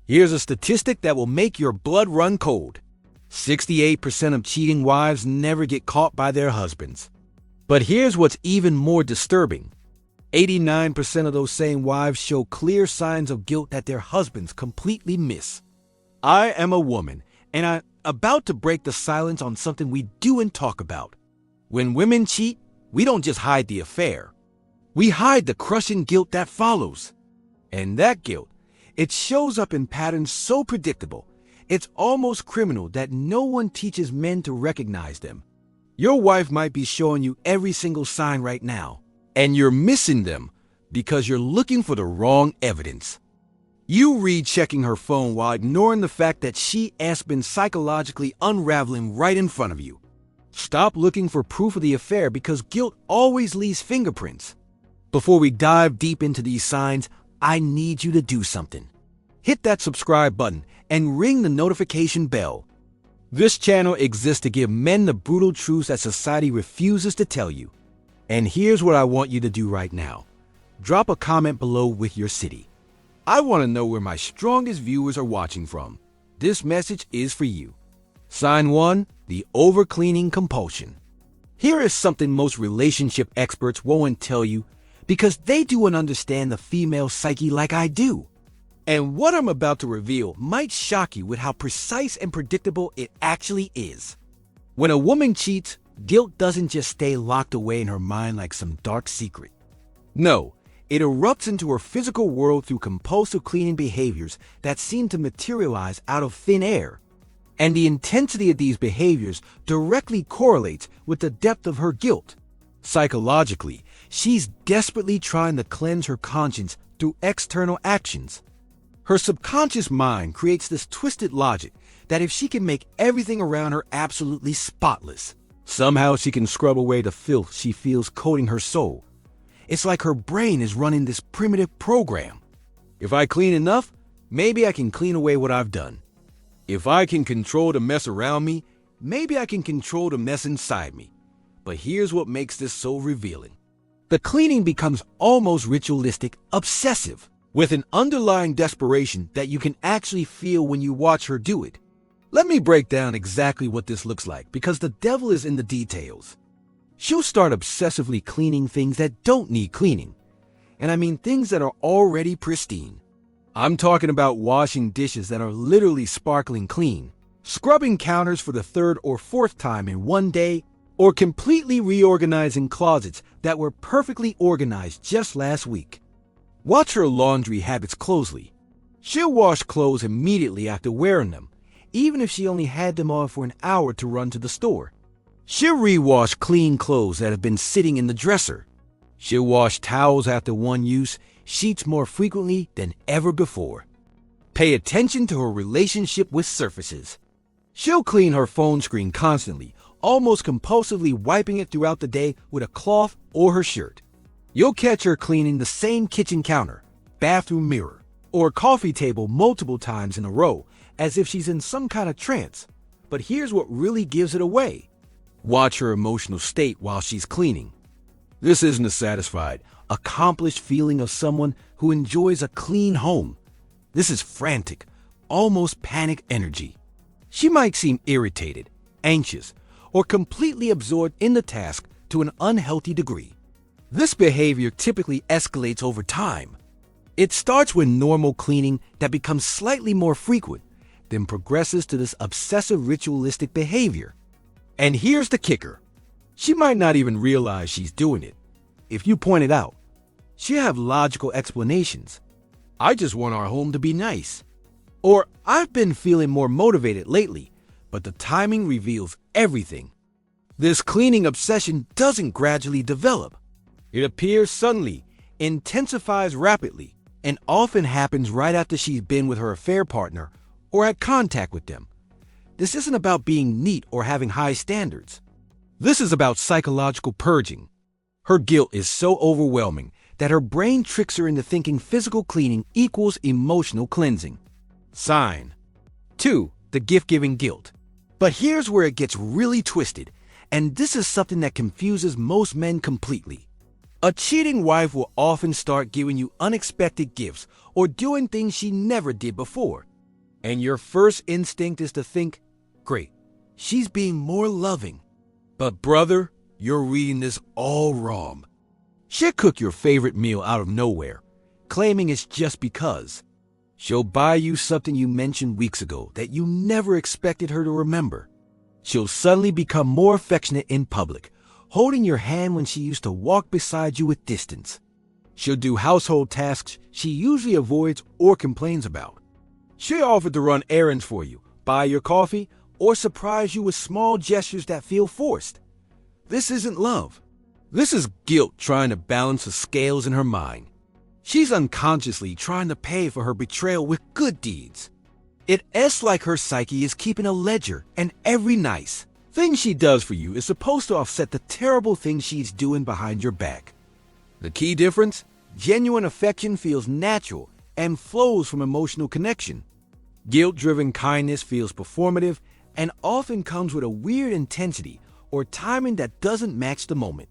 Here's a statistic that will make your blood run cold. 68% of cheating wives never get caught by their husbands. But here's what's even more disturbing. 89% of those same wives show clear signs of guilt that their husbands completely miss. I am a woman, and I'm about to break the silence on something we do and talk about. When women cheat, we don't just hide the affair. We hide the crushing guilt that follows. And that guilt, it shows up in patterns so predictable, it's almost criminal that no one teaches men to recognize them. Your wife might be showing you every single sign right now, and you're missing them because you're looking for the wrong evidence. You read checking her phone while ignoring the fact that she has been psychologically unraveling right in front of you. Stop looking for proof of the affair because guilt always leaves fingerprints. Before we dive deep into these signs, I need you to do something. Hit that subscribe button and ring the notification bell. This channel exists to give men the brutal truths that society refuses to tell you. And here's what I want you to do right now. Drop a comment below with your city. I want to know where my strongest viewers are watching from. This message is for you. Sign 1, the overcleaning compulsion. Here is something most relationship experts won't tell you because they do and understand the female psyche like I do. And what I'm about to reveal might shock you with how precise and predictable it actually is. When a woman cheats, guilt doesn't just stay locked away in her mind like some dark secret. No, it erupts into her physical world through compulsive cleaning behaviors that seem to materialize out of thin air. And the intensity of these behaviors directly correlates with the depth of her guilt. Psychologically, she's desperately trying to cleanse her conscience through external actions. Her subconscious mind creates this twisted logic that if she can make everything around her absolutely spotless, somehow she can scrub away the filth she feels coating her soul. It's like her brain is running this primitive program. If I clean enough, maybe I can clean away what I've done. If I can control the mess around me, maybe I can control the mess inside me. But here's what makes this so revealing. The cleaning becomes almost ritualistic, obsessive, with an underlying desperation that you can actually feel when you watch her do it. Let me break down exactly what this looks like because the devil is in the details. She'll start obsessively cleaning things that don't need cleaning. And I mean things that are already pristine. I'm talking about washing dishes that are literally sparkling clean, scrubbing counters for the third or fourth time in one day, or completely reorganizing closets that were perfectly organized just last week. Watch her laundry habits closely. She'll wash clothes immediately after wearing them, even if she only had them on for an hour to run to the store. She'll rewash clean clothes that have been sitting in the dresser. She'll wash towels after one use, sheets more frequently than ever before. Pay attention to her relationship with surfaces. She'll clean her phone screen constantly, almost compulsively wiping it throughout the day with a cloth or her shirt. You'll catch her cleaning the same kitchen counter, bathroom mirror, or coffee table multiple times in a row, as if she's in some kind of trance. But here's what really gives it away. Watch her emotional state while she's cleaning. This isn't a satisfied, accomplished feeling of someone who enjoys a clean home. This is frantic, almost panic energy. She might seem irritated, anxious, or completely absorbed in the task to an unhealthy degree. This behavior typically escalates over time. It starts with normal cleaning that becomes slightly more frequent, then progresses to this obsessive ritualistic behavior. And here's the kicker. She might not even realize she's doing it. If you point it out, she'll have logical explanations. I just want our home to be nice. Or I've been feeling more motivated lately, but the timing reveals everything. This cleaning obsession doesn't gradually develop. It appears suddenly, intensifies rapidly, and often happens right after she's been with her affair partner or had contact with them. This isn't about being neat or having high standards. This is about psychological purging. Her guilt is so overwhelming that her brain tricks her into thinking physical cleaning equals emotional cleansing. Sign 2. The gift-giving guilt. But here's where it gets really twisted, and this is something that confuses most men completely. A cheating wife will often start giving you unexpected gifts or doing things she never did before. And your first instinct is to think, great, she's being more loving. But brother, you're reading this all wrong. She'll cook your favorite meal out of nowhere, claiming it's just because. She'll buy you something you mentioned weeks ago that you never expected her to remember. She'll suddenly become more affectionate in public, holding your hand when she used to walk beside you with distance. She'll do household tasks she usually avoids or complains about. She'll offer to run errands for you, buy your coffee, or surprise you with small gestures that feel forced. This isn't love. This is guilt trying to balance the scales in her mind. She's unconsciously trying to pay for her betrayal with good deeds. It's like her psyche is keeping a ledger, and every nice thing she does for you is supposed to offset the terrible things she's doing behind your back. The key difference? Genuine affection feels natural and flows from emotional connection. Guilt-driven kindness feels performative and often comes with a weird intensity or timing that doesn't match the moment.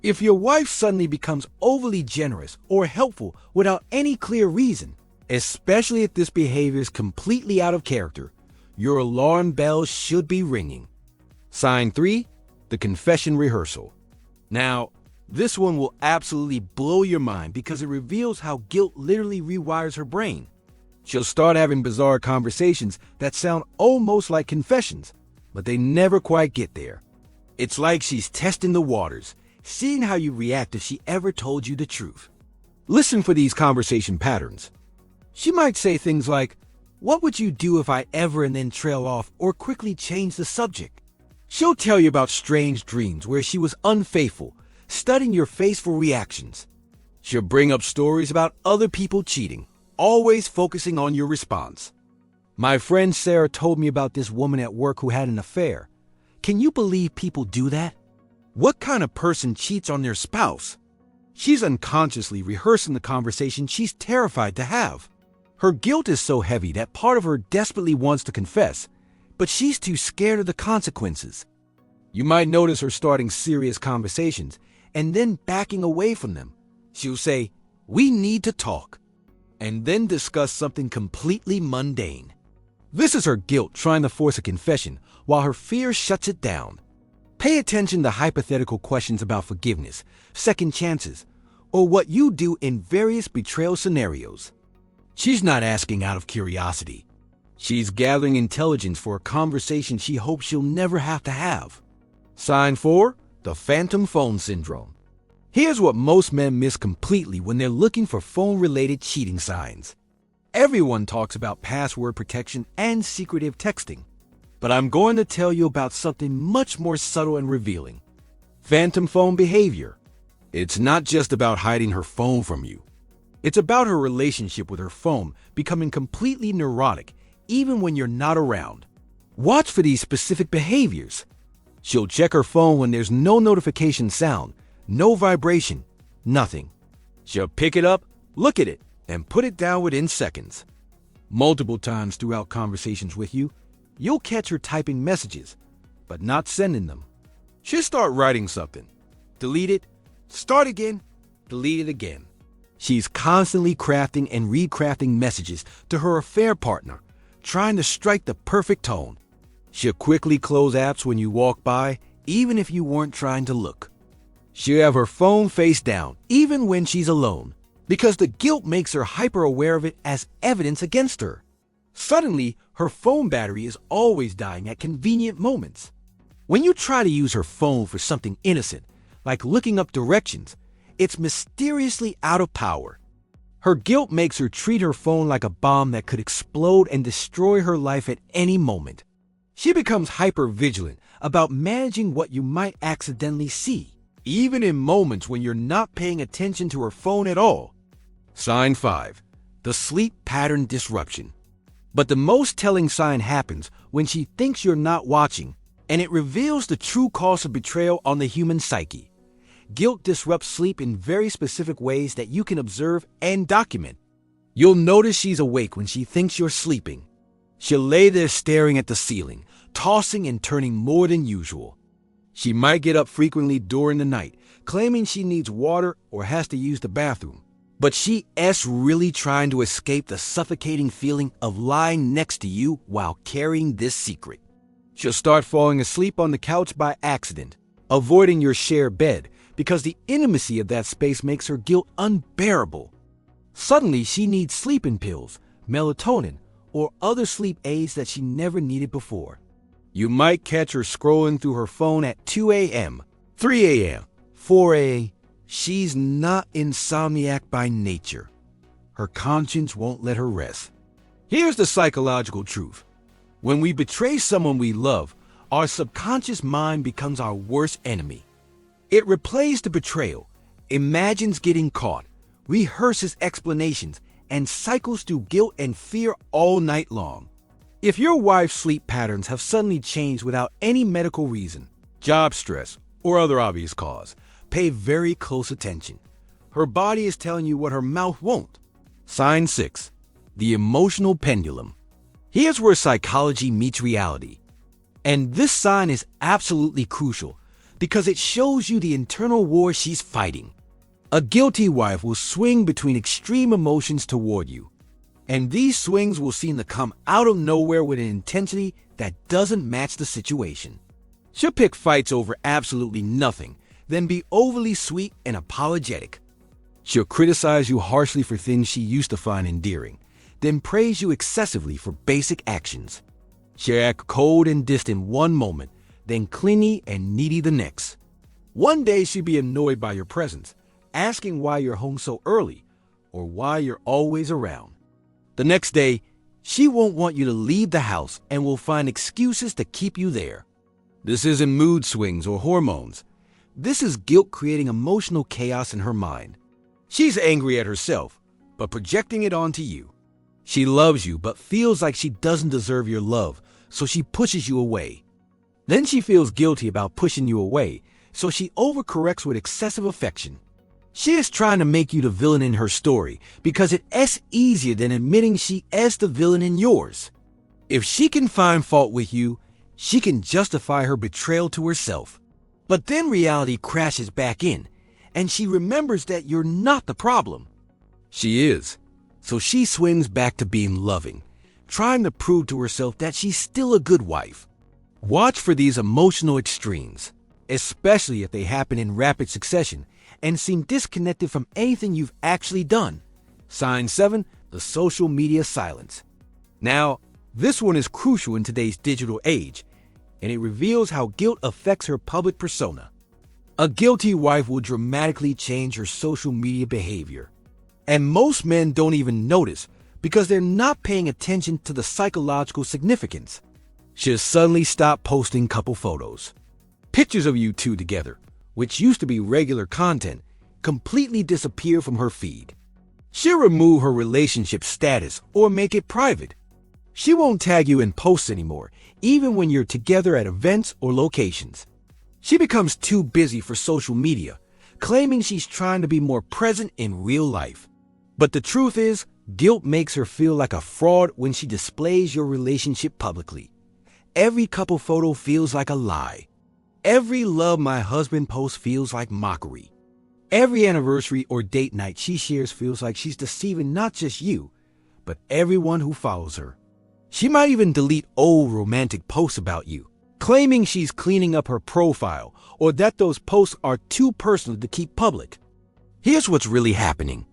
If your wife suddenly becomes overly generous or helpful without any clear reason, especially if this behavior is completely out of character, your alarm bells should be ringing. Sign 3, the confession rehearsal. Now, this one will absolutely blow your mind because it reveals how guilt literally rewires her brain. She'll start having bizarre conversations that sound almost like confessions, but they never quite get there. It's like she's testing the waters, seeing how you react if she ever told you the truth. Listen for these conversation patterns. She might say things like, "What would you do if I ever," and then trail off or quickly change the subject. She'll tell you about strange dreams where she was unfaithful, studying your face for reactions. She'll bring up stories about other people cheating, always focusing on your response. My friend Sarah told me about this woman at work who had an affair. Can you believe people do that? What kind of person cheats on their spouse? She's unconsciously rehearsing the conversation she's terrified to have. Her guilt is so heavy that part of her desperately wants to confess, but she's too scared of the consequences. You might notice her starting serious conversations and then backing away from them. She'll say, "We need to talk," and then discuss something completely mundane. This is her guilt trying to force a confession while her fear shuts it down. Pay attention to hypothetical questions about forgiveness, second chances, or what you do in various betrayal scenarios. She's not asking out of curiosity. She's gathering intelligence for a conversation she hopes she'll never have to have. Sign 4, the phantom phone syndrome. Here's what most men miss completely when they're looking for phone-related cheating signs. Everyone talks about password protection and secretive texting, but I'm going to tell you about something much more subtle and revealing. Phantom phone behavior. It's not just about hiding her phone from you. It's about her relationship with her phone becoming completely neurotic even when you're not around. Watch for these specific behaviors. She'll check her phone when there's no notification sound, no vibration, nothing. She'll pick it up, look at it, and put it down within seconds. Multiple times throughout conversations with you, you'll catch her typing messages, but not sending them. She'll start writing something, delete it, start again, delete it again. She's constantly crafting and recrafting messages to her affair partner, trying to strike the perfect tone. She'll quickly close apps when you walk by, even if you weren't trying to look. She'll have her phone face down, even when she's alone, because the guilt makes her hyper-aware of it as evidence against her. Suddenly, her phone battery is always dying at convenient moments. When you try to use her phone for something innocent, like looking up directions, it's mysteriously out of power. Her guilt makes her treat her phone like a bomb that could explode and destroy her life at any moment. She becomes hyper-vigilant about managing what you might accidentally see, even in moments when you're not paying attention to her phone at all. Sign 5, the sleep pattern disruption. But the most telling sign happens when she thinks you're not watching, and it reveals the true cost of betrayal on the human psyche. Guilt disrupts sleep in very specific ways that you can observe and document. You'll notice she's awake when she thinks you're sleeping. She'll lay there staring at the ceiling, tossing and turning more than usual. She might get up frequently during the night, claiming she needs water or has to use the bathroom. But she's really trying to escape the suffocating feeling of lying next to you while carrying this secret. She'll start falling asleep on the couch by accident, avoiding your shared bed because the intimacy of that space makes her guilt unbearable. Suddenly, she needs sleeping pills, melatonin, or other sleep aids that she never needed before. You might catch her scrolling through her phone at 2 a.m., 3 a.m., 4 a.m. She's not insomniac by nature. Her conscience won't let her rest. Here's the psychological truth. When we betray someone we love, our subconscious mind becomes our worst enemy. It replays the betrayal, imagines getting caught, rehearses explanations, and cycles through guilt and fear all night long. If your wife's sleep patterns have suddenly changed without any medical reason, job stress, or other obvious cause, pay very close attention. Her body is telling you what her mouth won't. Sign 6. The emotional pendulum. Here's where psychology meets reality. And this sign is absolutely crucial because it shows you the internal war she's fighting. A guilty wife will swing between extreme emotions toward you, and these swings will seem to come out of nowhere with an intensity that doesn't match the situation. She'll pick fights over absolutely nothing, then be overly sweet and apologetic. She'll criticize you harshly for things she used to find endearing, then praise you excessively for basic actions. She'll act cold and distant one moment, then clingy and needy the next. One day she'll be annoyed by your presence, asking why you're home so early or why you're always around. The next day, she won't want you to leave the house and will find excuses to keep you there. This isn't mood swings or hormones. This is guilt creating emotional chaos in her mind. She's angry at herself, but projecting it onto you. She loves you, but feels like she doesn't deserve your love, so she pushes you away. Then she feels guilty about pushing you away, so she overcorrects with excessive affection. She is trying to make you the villain in her story because it's easier than admitting she is the villain in yours. If she can find fault with you, she can justify her betrayal to herself. But then reality crashes back in, and she remembers that you're not the problem. She is. So she swings back to being loving, trying to prove to herself that she's still a good wife. Watch for these emotional extremes, especially if they happen in rapid succession and seem disconnected from anything you've actually done. Sign 7, the social media silence. Now, this one is crucial in today's digital age, and it reveals how guilt affects her public persona. A guilty wife will dramatically change her social media behavior. And most men don't even notice because they're not paying attention to the psychological significance. She'll suddenly stop posting couple photos. Pictures of you two together, which used to be regular content, completely disappear from her feed. She'll remove her relationship status or make it private. She won't tag you in posts anymore, even when you're together at events or locations. She becomes too busy for social media, claiming she's trying to be more present in real life. But the truth is, guilt makes her feel like a fraud when she displays your relationship publicly. Every couple photo feels like a lie. Every love my husband post feels like mockery. Every anniversary or date night she shares feels like she's deceiving not just you, but everyone who follows her. She might even delete old romantic posts about you, claiming she's cleaning up her profile or that those posts are too personal to keep public. Here's what's really happening.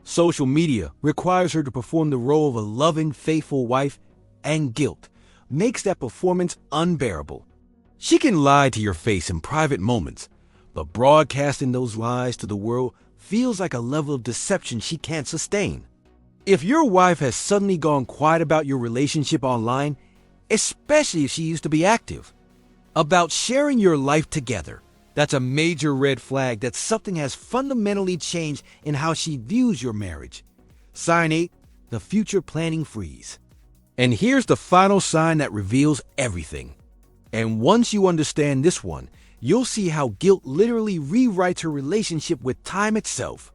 Social media requires her to perform the role of a loving, faithful wife, and guilt makes that performance unbearable. She can lie to your face in private moments, but broadcasting those lies to the world feels like a level of deception she can't sustain. If your wife has suddenly gone quiet about your relationship online, especially if she used to be active, about sharing your life together, that's a major red flag that something has fundamentally changed in how she views your marriage. Sign 8, the future planning freeze. And here's the final sign that reveals everything. And once you understand this one, you'll see how guilt literally rewrites her relationship with time itself.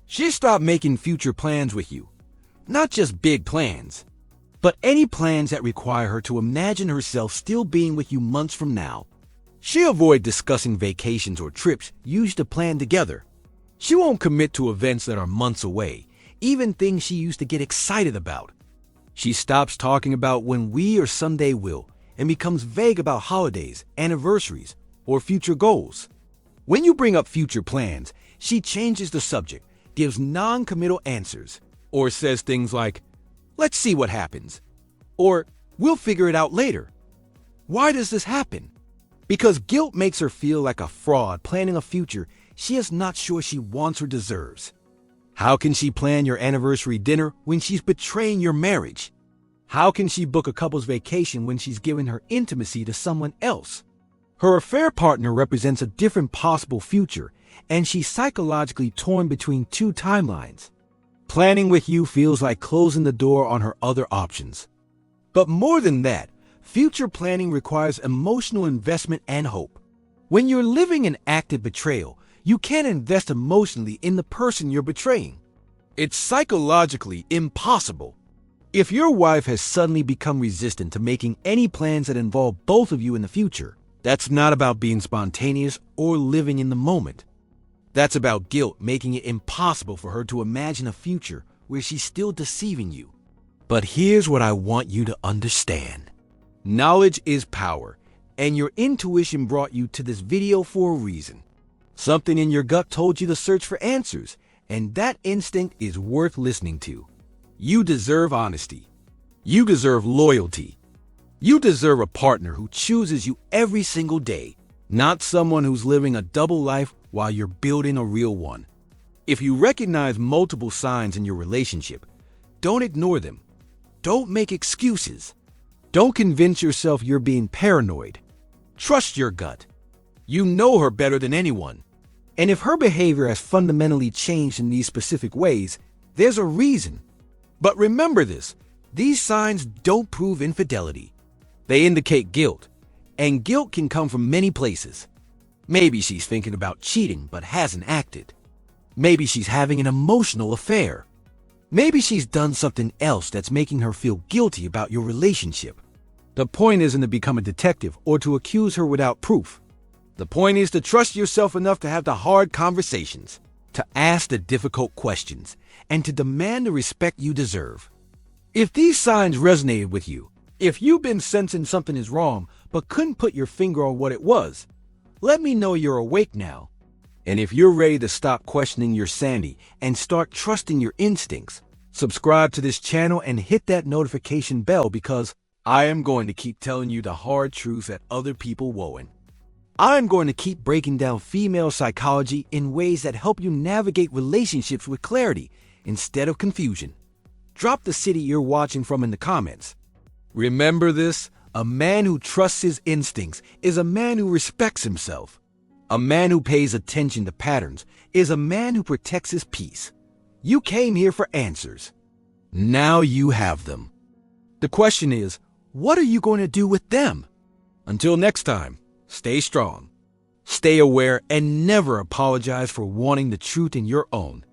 She'll stop making future plans with you. Not just big plans, but any plans that require her to imagine herself still being with you months from now. She'll avoid discussing vacations or trips you used to plan together. She won't commit to events that are months away, even things she used to get excited about. She stops talking about when we or someday will, and becomes vague about holidays, anniversaries, or future goals. When you bring up future plans, she changes the subject, gives non-committal answers, or says things like, "Let's see what happens," or "We'll figure it out later." Why does this happen? Because guilt makes her feel like a fraud planning a future she is not sure she wants or deserves. How can she plan your anniversary dinner when she's betraying your marriage? How can she book a couple's vacation when she's giving her intimacy to someone else? Her affair partner represents a different possible future, and she's psychologically torn between two timelines. Planning with you feels like closing the door on her other options. But more than that, future planning requires emotional investment and hope. When you're living in active betrayal, you can't invest emotionally in the person you're betraying. It's psychologically impossible. If your wife has suddenly become resistant to making any plans that involve both of you in the future, that's not about being spontaneous or living in the moment. That's about guilt making it impossible for her to imagine a future where she's still deceiving you. But here's what I want you to understand. Knowledge is power, and your intuition brought you to this video for a reason. Something in your gut told you to search for answers, and that instinct is worth listening to. You deserve honesty. You deserve loyalty. You deserve a partner who chooses you every single day, not someone who's living a double life while you're building a real one. If you recognize multiple signs in your relationship, don't ignore them. Don't make excuses. Don't convince yourself you're being paranoid. Trust your gut. You know her better than anyone. And if her behavior has fundamentally changed in these specific ways, there's a reason. But remember this, these signs don't prove infidelity. They indicate guilt, and guilt can come from many places. Maybe she's thinking about cheating but hasn't acted. Maybe she's having an emotional affair. Maybe she's done something else that's making her feel guilty about your relationship. The point isn't to become a detective or to accuse her without proof. The point is to trust yourself enough to have the hard conversations, to ask the difficult questions, and to demand the respect you deserve. If these signs resonated with you, if you've been sensing something is wrong but couldn't put your finger on what it was, let me know you're awake now. And if you're ready to stop questioning your sanity and start trusting your instincts, subscribe to this channel and hit that notification bell, because I am going to keep telling you the hard truths that other people won't. I'm going to keep breaking down female psychology in ways that help you navigate relationships with clarity instead of confusion. Drop the city you're watching from in the comments. Remember this, a man who trusts his instincts is a man who respects himself. A man who pays attention to patterns is a man who protects his peace. You came here for answers. Now you have them. The question is, what are you going to do with them? Until next time, stay strong, stay aware, and never apologize for wanting the truth in your own.